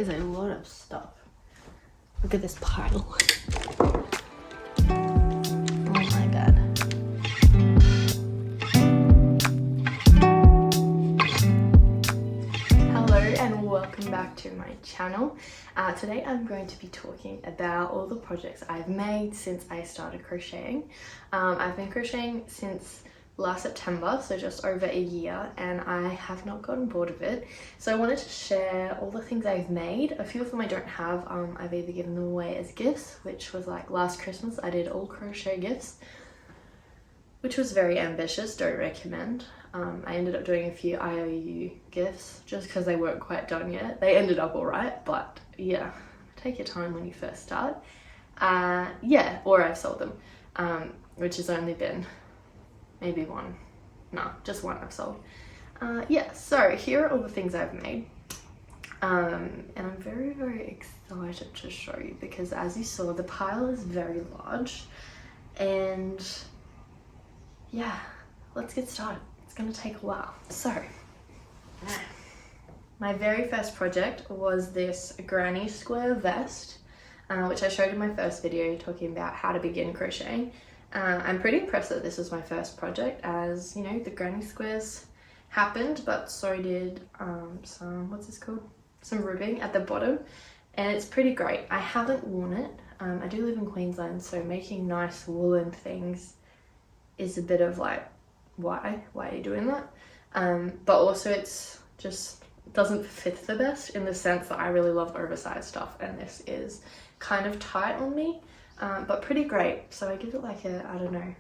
is a lot of stuff. Look at this pile. Oh my god. Hello and welcome back to my channel. Today I'm going to be talking about all the projects I've made since I started crocheting. I've been crocheting since last September, so just over a year, and I have not gotten bored of it. So I wanted to share all the things I've made. A few of them I don't have. I've either given them away as gifts, which was like last Christmas I did all crochet gifts, which was very ambitious, don't recommend. I ended up doing a few IOU gifts just because they weren't quite done yet. They ended up alright, but yeah, take your time when you first start. Yeah, or I've sold them, which has only been maybe one. No, just one I've sold. Yeah, so here are all the things I've made. And I'm very, very excited to show you because as you saw, the pile is very large. And yeah, let's get started. It's gonna take a while. So, my very first project was this granny square vest, which I showed in my first video talking about how to begin crocheting. I'm pretty impressed that this was my first project, as you know, the granny squares happened, but so did some, what's this called? Some ribbing at the bottom, and it's pretty great. I haven't worn it. I do live in Queensland, so making nice woolen things is a bit of like, why are you doing that? But also it's just doesn't fit the best in the sense that I really love oversized stuff, and this is kind of tight on me. But pretty great, so I give it like a, I don't know,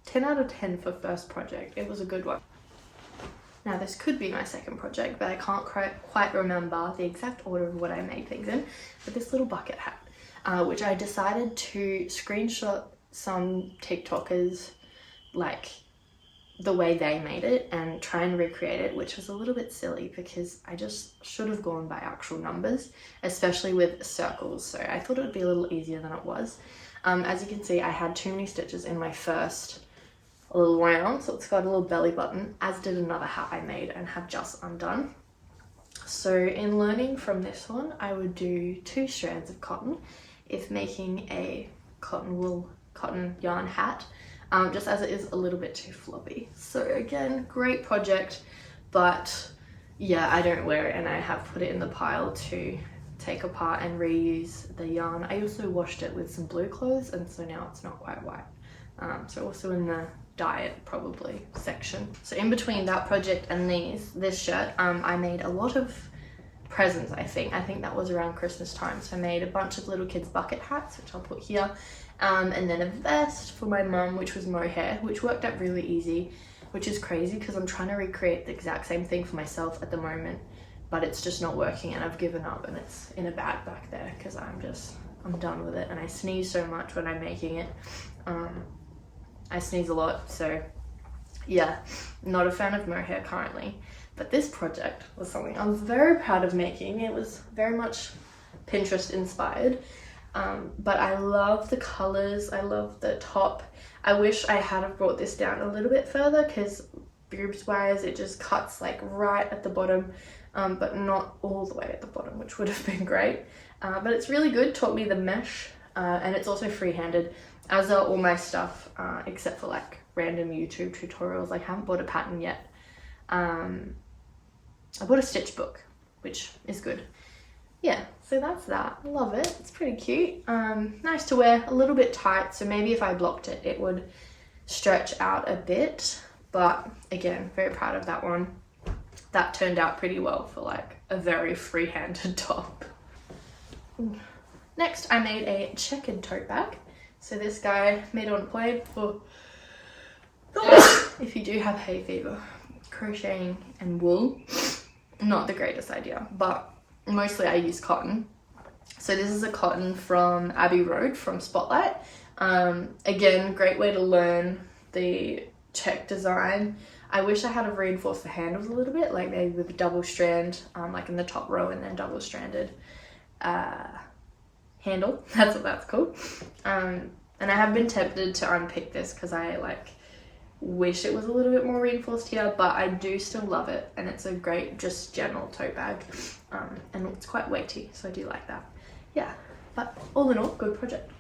10 out of 10 for first project. It was a good one. Now this could be my second project, but I can't quite remember the exact order of what I made things in. But this little bucket hat, which I decided to screenshot some TikTokers, like the way they made it, and try and recreate it, which was a little bit silly because I just should have gone by actual numbers, especially with circles. So I thought it would be a little easier than it was. As you can see, I had too many stitches in my first little round, so it's got a little belly button, as did another hat I made and have just undone. So in learning from this one, I would do 2 strands of cotton if making a cotton yarn hat. Just as it is a little bit too floppy. So again, great project, but yeah, I don't wear it, and I have put it in the pile to take apart and reuse the yarn. I also washed it with some blue clothes, and so now it's not quite white. So also in the dye it probably section. So in between that project and this shirt, I made a lot of presents. I think that was around Christmas time, so I made a bunch of little kids bucket hats, which I'll put here. And then a vest for my mum, which was mohair, which worked out really easy, which is crazy because I'm trying to recreate the exact same thing for myself at the moment, but it's just not working, and I've given up, and it's in a bag back there because I'm done with it, and I sneeze so much when I'm making it. I sneeze a lot, so yeah, not a fan of mohair currently. But this project was something I was very proud of making. It was very much Pinterest inspired. But I love the colors, I love the top. I wish I had have brought this down a little bit further because boobs wise it just cuts like right at the bottom, but not all the way at the bottom, which would have been great. But it's really good, taught me the mesh, and it's also free-handed, as are all my stuff, except for like random YouTube tutorials. I haven't bought a pattern yet. I bought a stitch book, which is good. Yeah, so that's that. Love it. It's pretty cute. Nice to wear, a little bit tight, so maybe if I blocked it, it would stretch out a bit. But again, very proud of that one. That turned out pretty well for like a very free-handed top. Next, I made a checkered tote bag. So this guy made on a plane for if you do have hay fever. Crocheting and wool, not the greatest idea, but mostly I use cotton. So this is a cotton from Abbey Road from Spotlight. Again, great way to learn the check design. I wish I had have reinforced the handles a little bit, like maybe with a double strand, like in the top row, and then double stranded handle. That's what that's called. And I have been tempted to unpick this because I like wish it was a little bit more reinforced here, but I do still love it, and it's a great just general tote bag, and it's quite weighty, so I do like that. Yeah, but all in all, good project.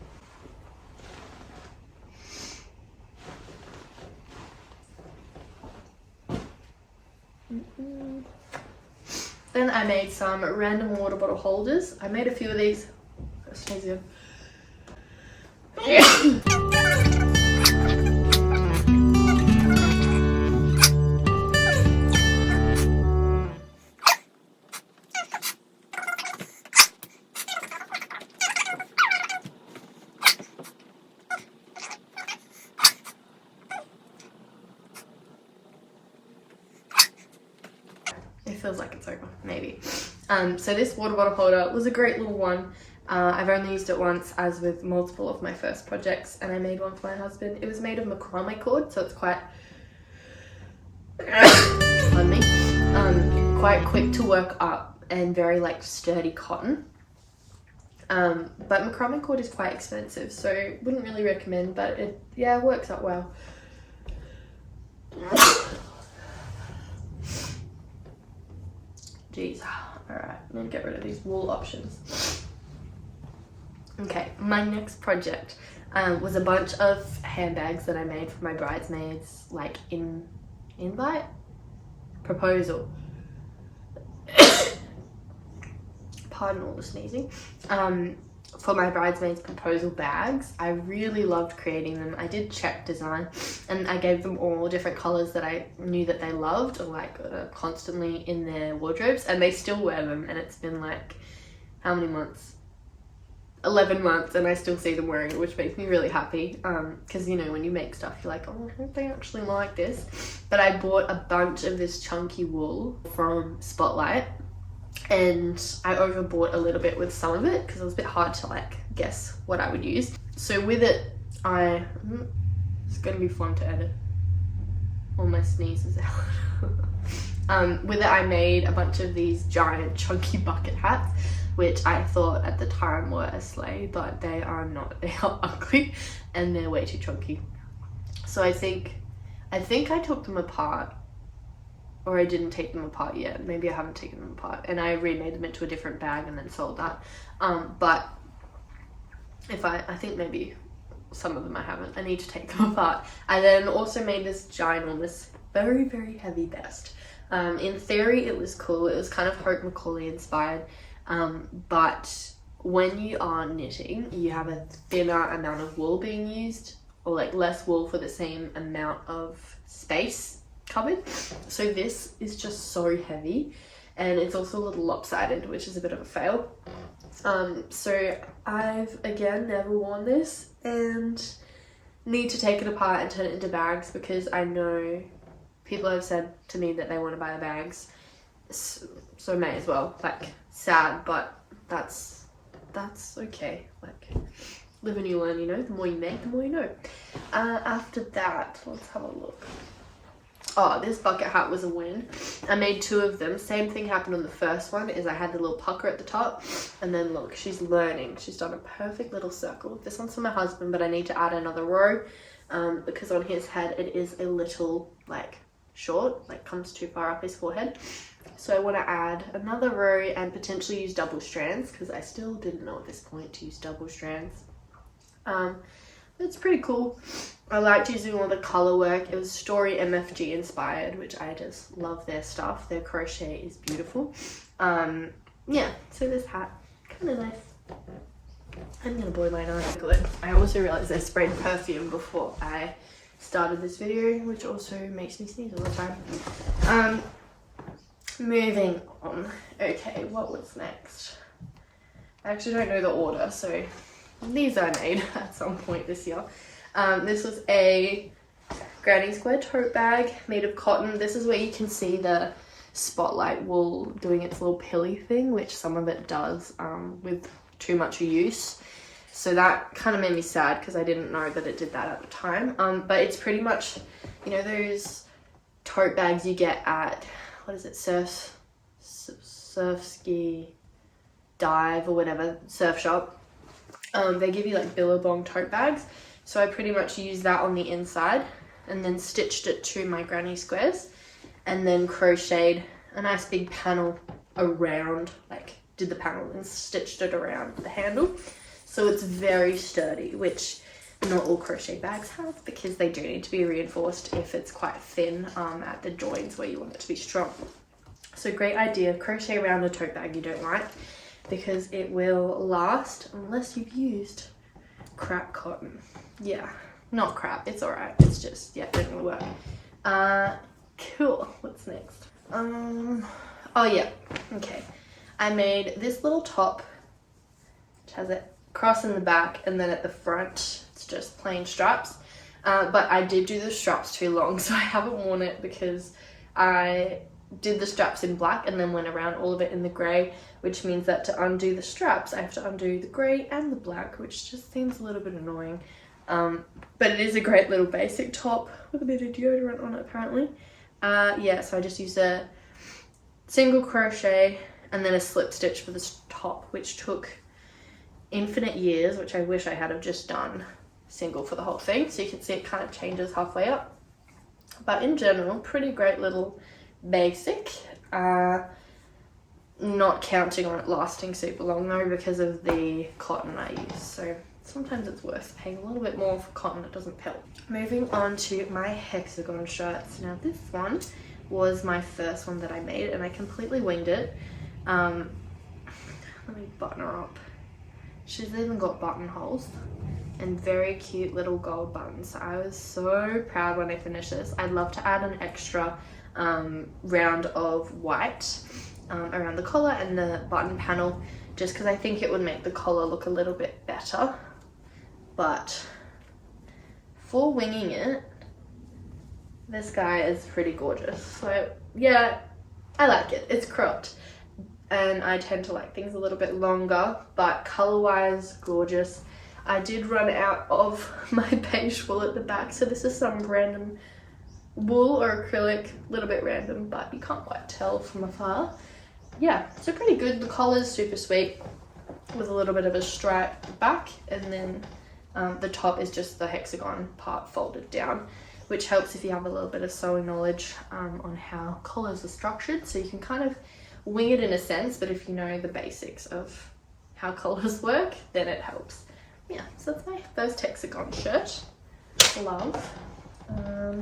Then I made some random water bottle holders. I made a few of these. It feels like it's over, maybe. So this water bottle holder was a great little one. I've only used it once, as with multiple of my first projects, and I made one for my husband. It was made of macrame cord, so it's quite pardon me, quite quick to work up and very like sturdy cotton. But macrame cord is quite expensive, so wouldn't really recommend, but it works out well. Jeez. Alright, I'm gonna get rid of these wool options. Okay, my next project was a bunch of handbags that I made for my bridesmaids, like invite? Proposal. Pardon all the sneezing. For my bridesmaids proposal bags. I really loved creating them. I did check design, and I gave them all different colors that I knew that they loved, or like constantly in their wardrobes, and they still wear them, and it's been like, how many months? 11 months, and I still see them wearing it, which makes me really happy, because you know, when you make stuff, you're like, oh, I hope they actually like this. But I bought a bunch of this chunky wool from Spotlight, and I overbought a little bit with some of it because it was a bit hard to like guess what I would use. So with it, it's gonna be fun to edit. All my sneezes out. With it, I made a bunch of these giant chunky bucket hats, which I thought at the time were a sleigh, but they are not. They are ugly and they're way too chunky. So I think I took them apart, or I didn't take them apart yet. Maybe I haven't taken them apart, and I remade them into a different bag and then sold that. But if I think maybe some of them I haven't. I need to take them apart. I then also made this ginormous, very, very heavy vest. In theory, it was cool. It was kind of Hope Macaulay inspired. But when you are knitting, you have a thinner amount of wool being used, or like less wool for the same amount of space covered. So this is just so heavy, and it's also a little lopsided, which is a bit of a fail. So I've again never worn this and need to take it apart and turn it into bags, because I know people have said to me that they want to buy the bags, so may as well. Like, sad, but that's okay. Like, live and you learn, you know. The more you make, the more you know. After that, let's have a look. Oh, this bucket hat was a win. I made two of them. Same thing happened on the first one, is I had the little pucker at the top, and then look, she's learning. She's done a perfect little circle. This one's for my husband, but I need to add another row, because on his head it is a little like short, like comes too far up his forehead. So I want to add another row and potentially use double strands, because I still didn't know at this point to use double strands. It's pretty cool. I liked using all the color work. It was Story MFG inspired, which I just love their stuff. Their crochet is beautiful. Yeah, so this hat, kind of nice. I'm gonna blow my nose. I also realized I sprayed perfume before I started this video, which also makes me sneeze all the time. Moving on. Okay, what was next? I actually don't know the order, so these I made at some point this year. This was a granny square tote bag made of cotton. This is where you can see the Spotlight wool doing its little pilly thing, which some of it does with too much use. So that kind of made me sad, because I didn't know that it did that at the time. But it's pretty much, you know, those tote bags you get at, what is it, surf ski dive or whatever, surf shop. They give you like Billabong tote bags. So I pretty much use that on the inside, and then stitched it to my granny squares, and then crocheted a nice big panel around, like did the panel and stitched it around the handle. So it's very sturdy, which not all crochet bags have, because they do need to be reinforced if it's quite thin at the joints where you want it to be strong. So great idea, crochet around a tote bag you don't like, because it will last unless you've used crap cotton. Yeah, not crap, it's alright, it's just, yeah, it didn't really work. Cool, what's next? Oh yeah, okay. I made this little top, which has a cross in the back, and then at the front it's just plain straps. But I did do the straps too long, so I haven't worn it because I did the straps in black and then went around all of it in the grey, which means that to undo the straps I have to undo the grey and the black, which just seems a little bit annoying. But it is a great little basic top with a bit of deodorant on it apparently. Yeah, so I just used a single crochet and then a slip stitch for this top, which took infinite years, which I wish I had have just done single for the whole thing. So you can see it kind of changes halfway up, but in general pretty great little basic. Not counting on it lasting super long though because of the cotton I use, so sometimes it's worth paying a little bit more for cotton that doesn't pelt. Moving on to my hexagon shirts. Now this one was my first one that I made and I completely winged it. Let me button her up. She's even got buttonholes and very cute little gold buttons. I was so proud when I finished this. I'd love to add an extra round of white around the collar and the button panel, just because I think it would make the collar look a little bit better. But for winging it, this guy is pretty gorgeous. So yeah, I like it. It's cropped and I tend to like things a little bit longer, but color wise gorgeous. I did run out of my beige wool at the back, so this is some random wool or acrylic, a little bit random, but you can't quite tell from afar. Yeah, so pretty good. The collar's super sweet with a little bit of a stripe at the back, and then the top is just the hexagon part folded down, which helps if you have a little bit of sewing knowledge on how collars are structured, so you can kind of wing it in a sense, but if you know the basics of how collars work, then it helps. Yeah, so that's my first hexagon shirt. Love. I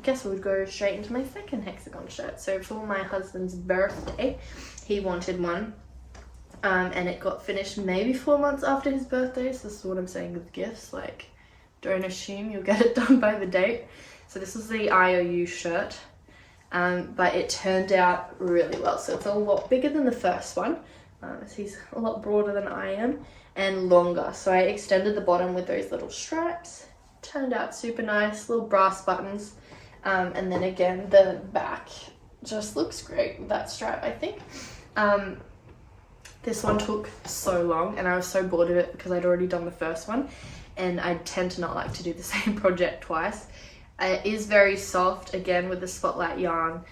guess we would go straight into my second hexagon shirt. So for my husband's birthday, he wanted one, and it got finished maybe 4 months after his birthday. So this is what I'm saying with gifts, like don't assume you'll get it done by the date. So this is the IOU shirt, but it turned out really well. So it's a lot bigger than the first one. He's a lot broader than I am and longer. So I extended the bottom with those little stripes. Turned out super nice, little brass buttons, and then again the back just looks great with that stripe, I think. This one took so long and I was so bored of it because I'd already done the first one, and I tend to not like to do the same project twice. It is very soft, again with the spotlight yarn,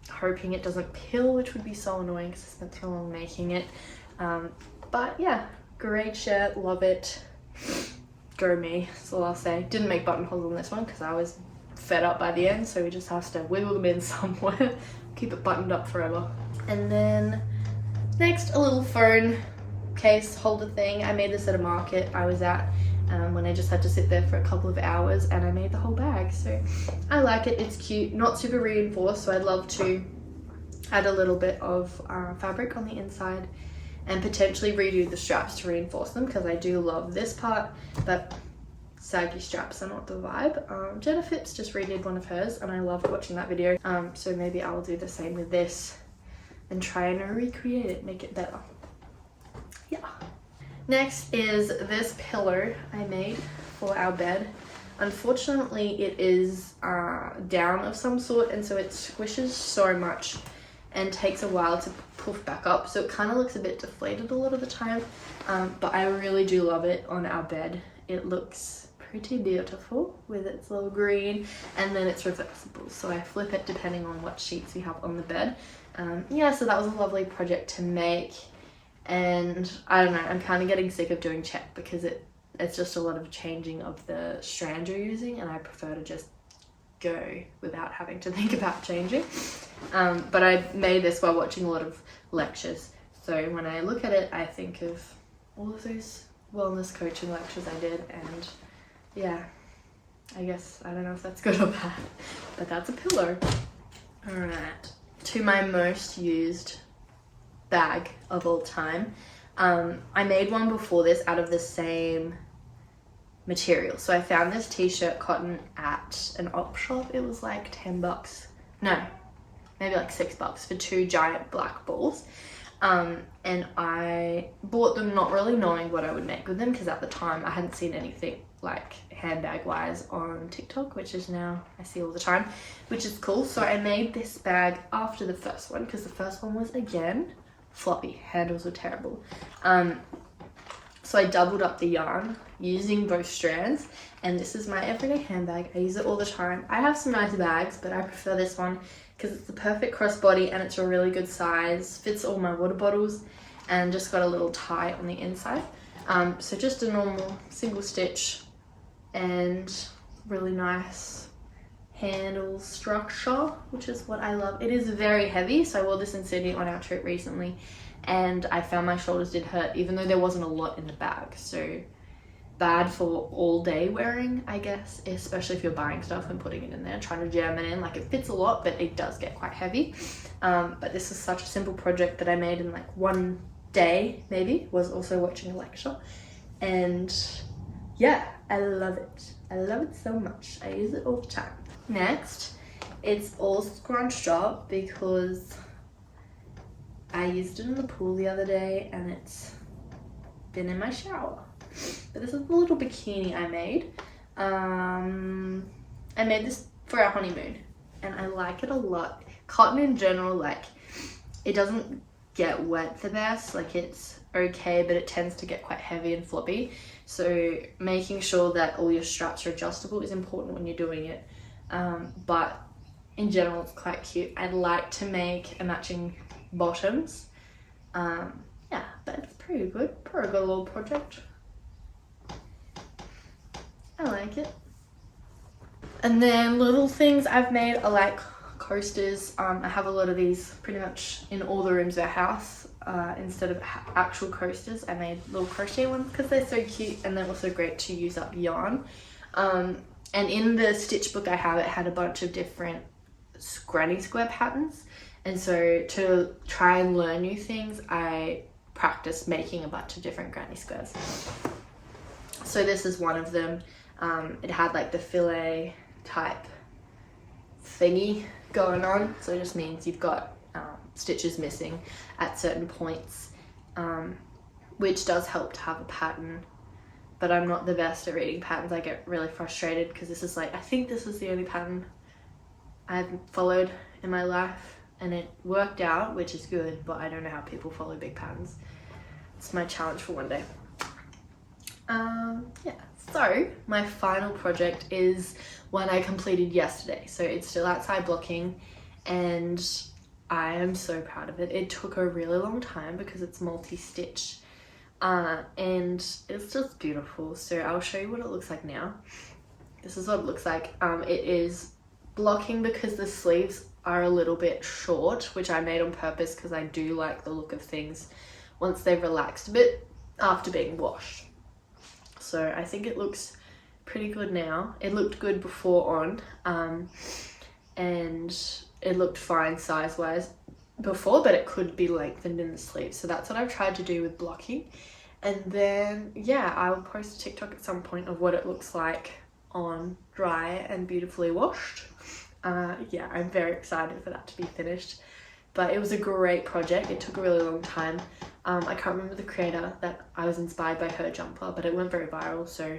hoping it doesn't peel, which would be so annoying because I spent so long making it. But yeah, great shirt, love it. Go me, that's all I'll say. Didn't make buttonholes on this one because I was fed up by the end, so we just have to wiggle them in somewhere. Keep it buttoned up forever. And then next, a little phone case holder thing. I made this at a market I was at when I just had to sit there for a couple of hours, and I made the whole bag. So I like it, it's cute, not super reinforced, so I'd love to add a little bit of fabric on the inside and potentially redo the straps to reinforce them, because I do love this part, but saggy straps are not the vibe. Jenna Phipps just redid one of hers and I loved watching that video, so maybe I'll do the same with this and try and recreate it, make it better. Yeah. Next is this pillow I made for our bed. Unfortunately it is down of some sort, and so it squishes so much and takes a while to poof back up, so it kind of looks a bit deflated a lot of the time, but I really do love it on our bed. It looks pretty beautiful with its little green, and then it's reversible, so I flip it depending on what sheets we have on the bed. Yeah, so that was a lovely project to make, and I don't know, I'm kind of getting sick of doing check because it's just a lot of changing of the strand you're using, and I prefer to just go without having to think about changing. But I made this while watching a lot of lectures. So when I look at it, I think of all of those wellness coaching lectures I did, and yeah, I guess, I don't know if that's good or bad, but that's a pillow. Alright, to my most used bag of all time. I made one before this out of the same material. So I found this t-shirt cotton at an op shop. It was like 10 bucks. No, maybe like $6 for 2 giant black balls. And I bought them not really knowing what I would make with them, because at the time I hadn't seen anything like handbag wise on TikTok, which is now I see all the time, which is cool. So I made this bag after the first one, because the first one was, again, floppy. Handles were terrible. So I doubled up the yarn using both strands, and this is my everyday handbag. I use it all the time. I have some nice bags, but I prefer this one because it's the perfect crossbody and it's a really good size, fits all my water bottles, and just got a little tie on the inside. So just a normal single stitch and really nice handle structure, which is what I love. It is very heavy, so I wore this in Sydney on our trip recently, and I found my shoulders did hurt even though there wasn't a lot in the bag. So bad for all day wearing, I guess, especially if you're buying stuff and putting it in there, trying to jam it in. Like, it fits a lot, but it does get quite heavy. But this is such a simple project that I made in like one day, maybe. Was also watching a lecture, and yeah, I love it. I love it so much. I use it all the time. Next, it's all scrunched up because I used it in the pool the other day and it's been in my shower. But this is the little bikini I made. I made this for our honeymoon and I like it a lot. Cotton in general, like, it doesn't get wet the best. Like, it's okay, but it tends to get quite heavy and floppy. So making sure that all your straps are adjustable is important when you're doing it. But in general, it's quite cute. I'd like to make a matching bottoms. Yeah, but it's pretty good. Pretty good little project. I like it. And then little things I've made are like coasters. I have a lot of these pretty much in all the rooms of our house. Instead of actual coasters, I made little crochet ones because they're so cute, and they're also great to use up yarn. And in the stitch book I have, it had a bunch of different granny square patterns, and so to try and learn new things, I practiced making a bunch of different granny squares. So this is one of them. It had like the fillet type thingy going on, so it just means you've got stitches missing at certain points, which does help to have a pattern. But I'm not the best at reading patterns. I get really frustrated because this is like, I think this is the only pattern I've followed in my life, and it worked out, which is good, but I don't know how people follow big patterns. It's my challenge for one day. Yeah, so my final project is one I completed yesterday. So it's still outside blocking, and I am so proud of it. It took a really long time because it's multi-stitch. And it's just beautiful. So I'll show you what it looks like now. This is what it looks like. It is blocking because the sleeves are a little bit short, which I made on purpose because I do like the look of things once they've relaxed a bit after being washed. So I think it looks pretty good now. It looked good before on, and it looked fine size wise before, but it could be lengthened in the sleeves. So that's what I've tried to do with blocking. And then yeah, I'll post a TikTok at some point of what it looks like on dry and beautifully washed. Yeah, I'm very excited for that to be finished, but it was a great project. It took a really long time. I can't remember the creator that I was inspired by her jumper, but it went very viral, so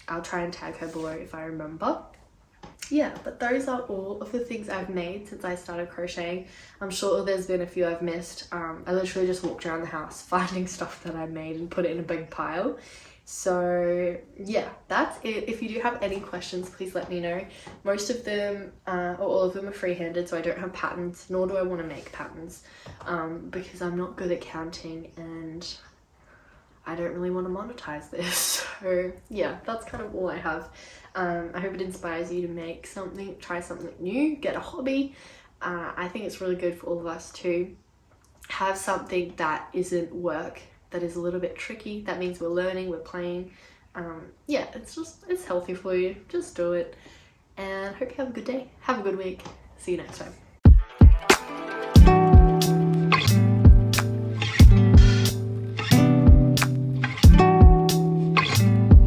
I'll try and tag her below if I remember. Yeah, but those are all of the things I've made since I started crocheting. I'm sure there's been a few I've missed. I literally just walked around the house finding stuff that I made and put it in a big pile. So yeah, that's it. If you do have any questions, please let me know. Most of them, or all of them, are free-handed, so I don't have patterns, nor do I want to make patterns, because I'm not good at counting and I don't really want to monetize this. So yeah, that's kind of all I have. I hope it inspires you to make something, try something new, get a hobby. I think it's really good for all of us to have something that isn't work, that is a little bit tricky. That means we're learning, we're playing. Yeah, it's healthy for you. Just do it. And hope you have a good day. Have a good week. See you next time.